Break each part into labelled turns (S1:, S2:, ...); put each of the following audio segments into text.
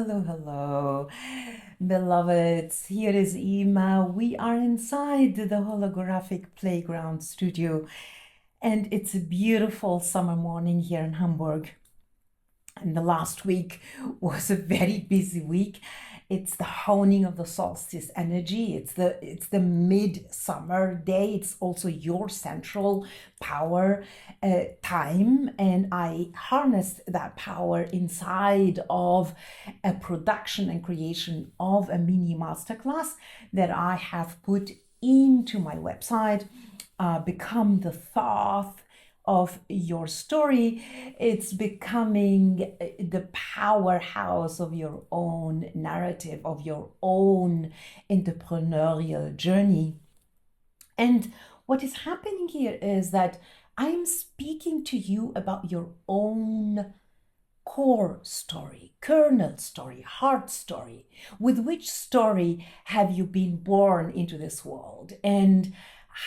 S1: hello, beloveds. Here is Ima. We are inside the holographic playground studio, and it's a beautiful summer morning here in Hamburg. And the last week was a very busy week. It's the honing of the solstice energy. It's the midsummer day. It's also your central power time, and I harnessed that power inside of a production and creation of a mini masterclass that I have put into my website. Become the thought of your story. It's becoming the powerhouse of your own narrative, of your own entrepreneurial journey. And what is happening here is that I'm speaking to you about your own core story, kernel story, heart story. With which story have you been born into this world? And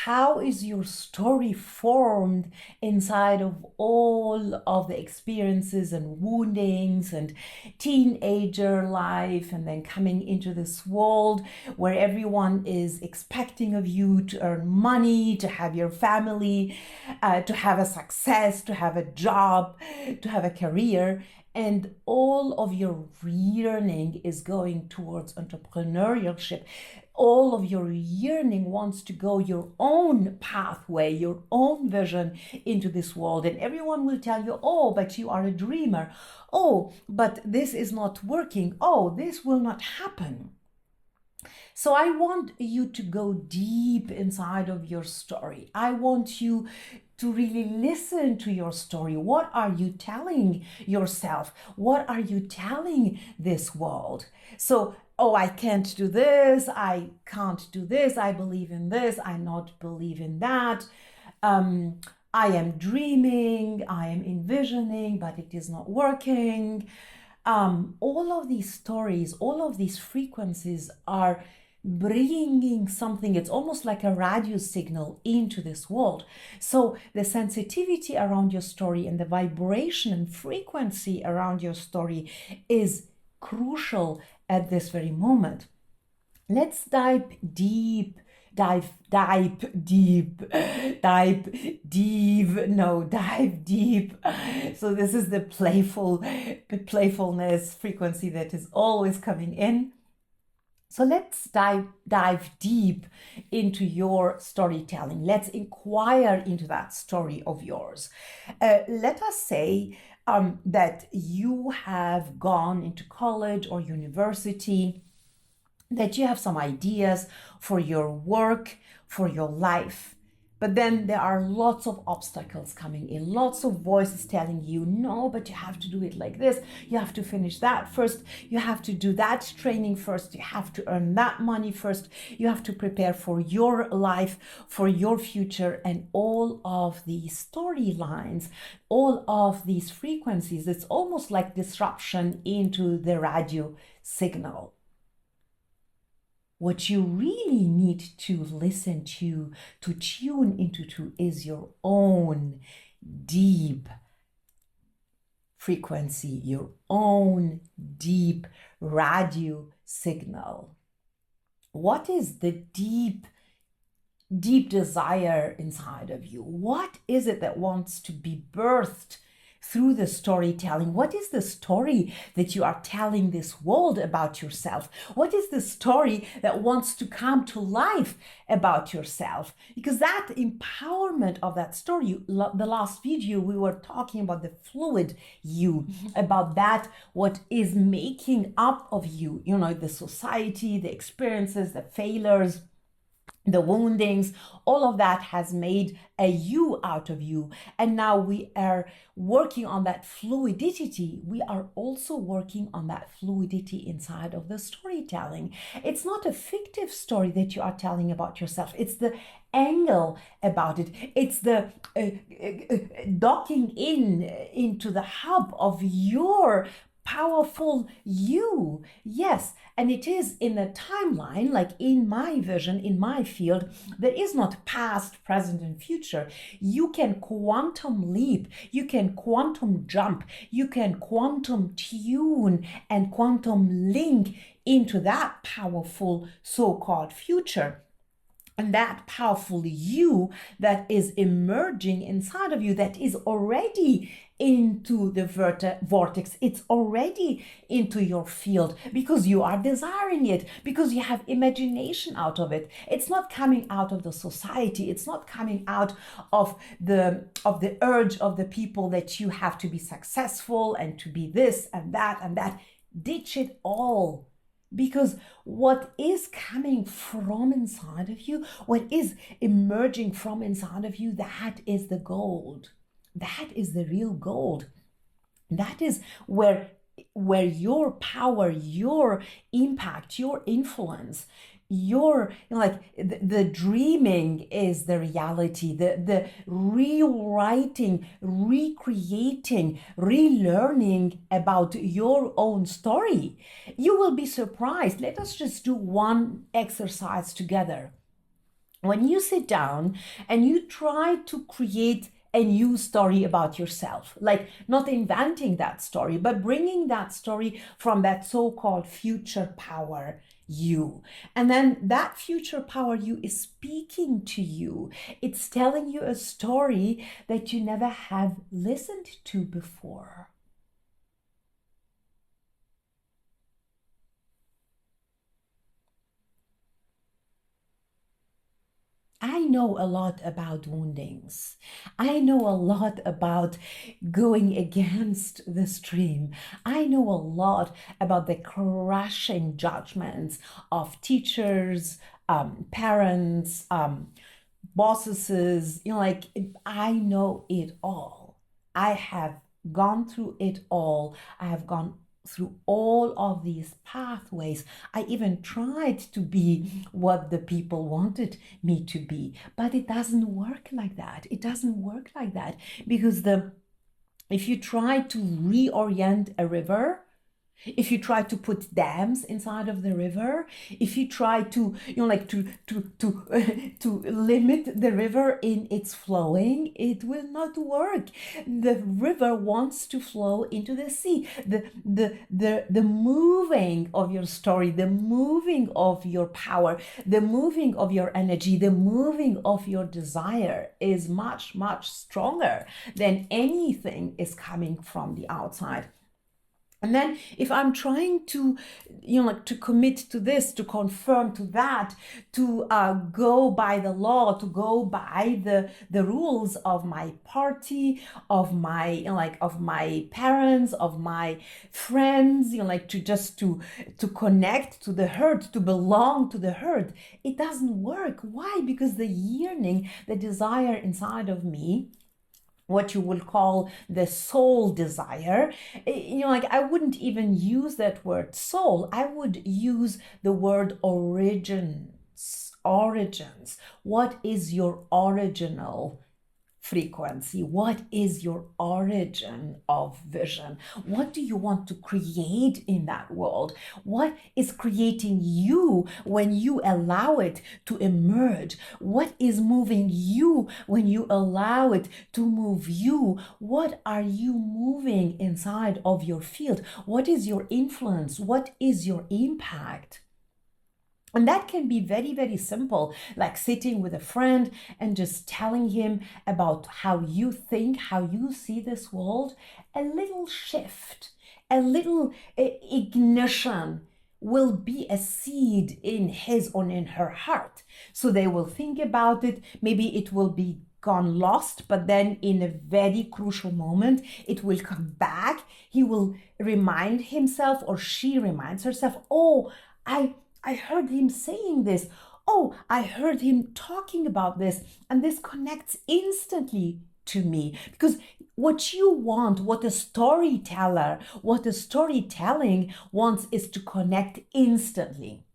S1: how is your story formed inside of all of the experiences and woundings and teenager life, and then coming into this world where everyone is expecting of you to earn money, to have your family, to have a success, to have a job, to have a career. And all of your yearning is going towards entrepreneurship. All of your yearning wants to go your own pathway, your own vision into this world. And everyone will tell you, oh, but you are a dreamer. Oh, but this is not working. Oh, this will not happen. So I want you to go deep inside of your story. I want you to really listen to your story. What are you telling yourself? What are you telling this world? So, oh, I can't do this. I can't do this. I believe in this. I not believe in that. I am dreaming. I am envisioning, but it is not working. All of these stories, all of these frequencies are bringing something. It's almost like a radio signal into this world. So the sensitivity around your story and the vibration and frequency around your story is crucial at this very moment. Let's dive deep. Dive deep. So this is the playfulness frequency that is always coming in. So let's dive deep into your storytelling. Let's inquire into that story of yours. Let us say that you have gone into college or university, that you have some ideas for your work, for your life. But then there are lots of obstacles coming in, lots of voices telling you, no, but you have to do it like this. You have to finish that first. You have to do that training first. You have to earn that money first. You have to prepare for your life, for your future, and all of these storylines, all of these frequencies. It's almost like disruption into the radio signal. What you really need to listen to tune into, is your own deep frequency, your own deep radio signal. What is the deep desire inside of you? What is it that wants to be birthed through the storytelling? What is the story that you are telling this world about yourself? What is the story that wants to come to life about yourself? Because that empowerment of that story, the last video, we were talking about the fluid you, about that, what is making up of you, the society, the experiences, the failures, the woundings, all of that has made a you out of you. And now we are working on that fluidity. We are also working on that fluidity inside of the storytelling. It's not a fictive story that you are telling about yourself. It's the angle about it. It's the docking into the hub of your powerful you. Yes, and it is in a timeline, like in my vision, in my field, there is not past, present, and future. You can quantum leap, you can quantum jump, you can quantum tune and quantum link into that powerful so-called future. And that powerful you that is emerging inside of you, that is already into the vortex, it's already into your field because you are desiring it, because you have imagination out of it. It's not coming out of the society, it's not coming out of the urge of the people that you have to be successful and to be this and that and that. Ditch it all. Because what is coming from inside of you, what is emerging from inside of you, that is the gold. That is the real gold. That is where your power, your impact, your influence, your the dreaming is the reality, the rewriting, recreating, relearning about your own story. You will be surprised. Let us just do one exercise together. When you sit down and you try to create a new story about yourself, like not inventing that story, but bringing that story from that so-called future power you. And then that future power you is speaking to you. It's telling you a story that you never have listened to before. I know a lot about woundings. I know a lot about going against the stream. I know a lot about the crushing judgments of teachers, parents, bosses. I know it all. I have gone through it all. I have gone through all of these pathways. I even tried to be what the people wanted me to be, but it doesn't work like that. It doesn't work like that because if you try to reorient a river, if you try to put dams inside of the river, if you try to to limit the river in its flowing, it will not work. The river wants to flow into the sea. The moving of your story, the moving of your power, the moving of your energy, the moving of your desire is much, much stronger than anything is coming from the outside. And then if I'm trying to, to commit to this, to confirm to that, to go by the law, to go by the rules of my party, of my, of my parents, of my friends, to connect to the herd, to belong to the herd, it doesn't work. Why? Because the yearning, the desire inside of me, what you will call the soul desire, I wouldn't even use that word soul. I would use the word origins. What is your original frequency? What is your origin of vision? What do you want to create in that world? What is creating you when you allow it to emerge? What is moving you when you allow it to move you? What are you moving inside of your field? What is your influence? What is your impact? And that can be very, very simple, like sitting with a friend and just telling him about how you think, how you see this world. A little shift, a little ignition will be a seed in his or in her heart. So they will think about it. Maybe it will be gone lost, but then in a very crucial moment, it will come back. He will remind himself, or she reminds herself, oh, I heard him saying this. Oh, I heard him talking about this. And this connects instantly to me. Because what you want, what a storyteller, what a storytelling wants is to connect instantly.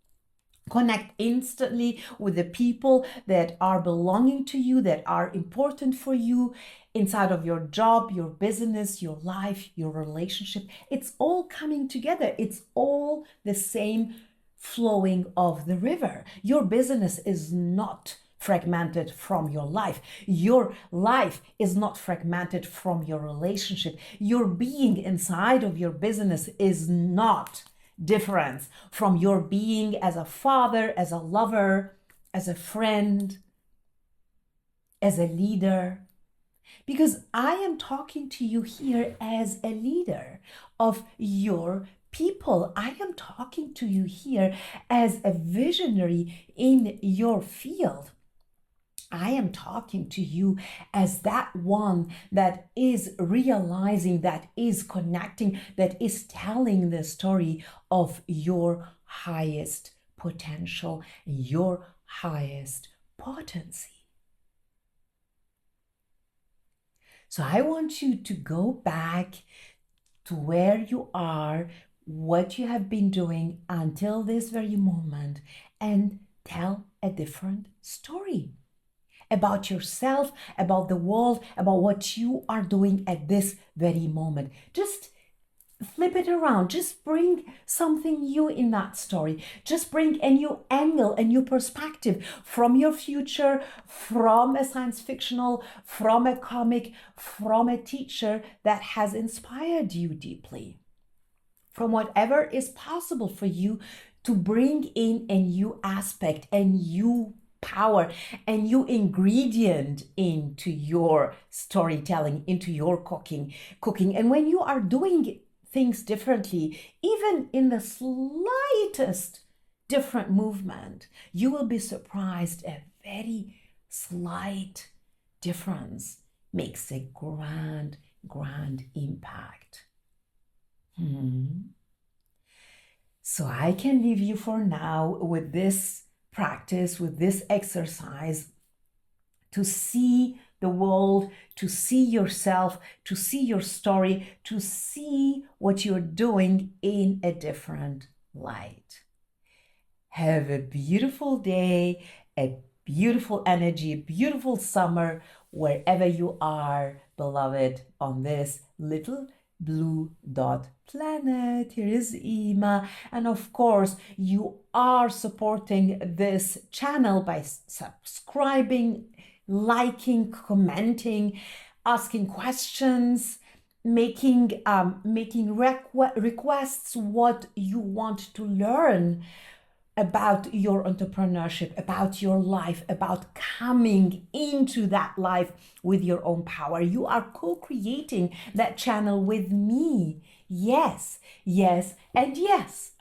S1: Connect instantly with the people that are belonging to you, that are important for you inside of your job, your business, your life, your relationship. It's all coming together. It's all the same flowing of the river. Your business is not fragmented from your life. Your life is not fragmented from your relationship. Your being inside of your business is not different from your being as a father, as a lover, as a friend, as a leader. Because I am talking to you here as a leader of your people. I am talking to you here as a visionary in your field. I am talking to you as that one that is realizing, that is connecting, that is telling the story of your highest potential, your highest potency. So I want you to go back to where you are, what you have been doing until this very moment, and tell a different story about yourself, about the world, about what you are doing at this very moment. Just flip it around. Just bring something new in that story. Just bring a new angle, a new perspective from your future, from a science fictional, from a comic, from a teacher that has inspired you deeply. From whatever is possible for you to bring in a new aspect, a new power, a new ingredient into your storytelling, into your cooking. And when you are doing things differently, even in the slightest different movement, you will be surprised. A very slight difference makes a grand impact. So I can leave you for now with this practice, with this exercise, to see the world, to see yourself, to see your story, to see what you're doing in a different light. Have a beautiful day, a beautiful energy, a beautiful summer, wherever you are, beloved, on this little blue dot planet. Here is Ima, and of course you are supporting this channel by subscribing, liking, commenting, asking questions, making requests what you want to learn about your entrepreneurship, about your life, about coming into that life with your own power. You are co-creating that channel with me. Yes, yes, and yes.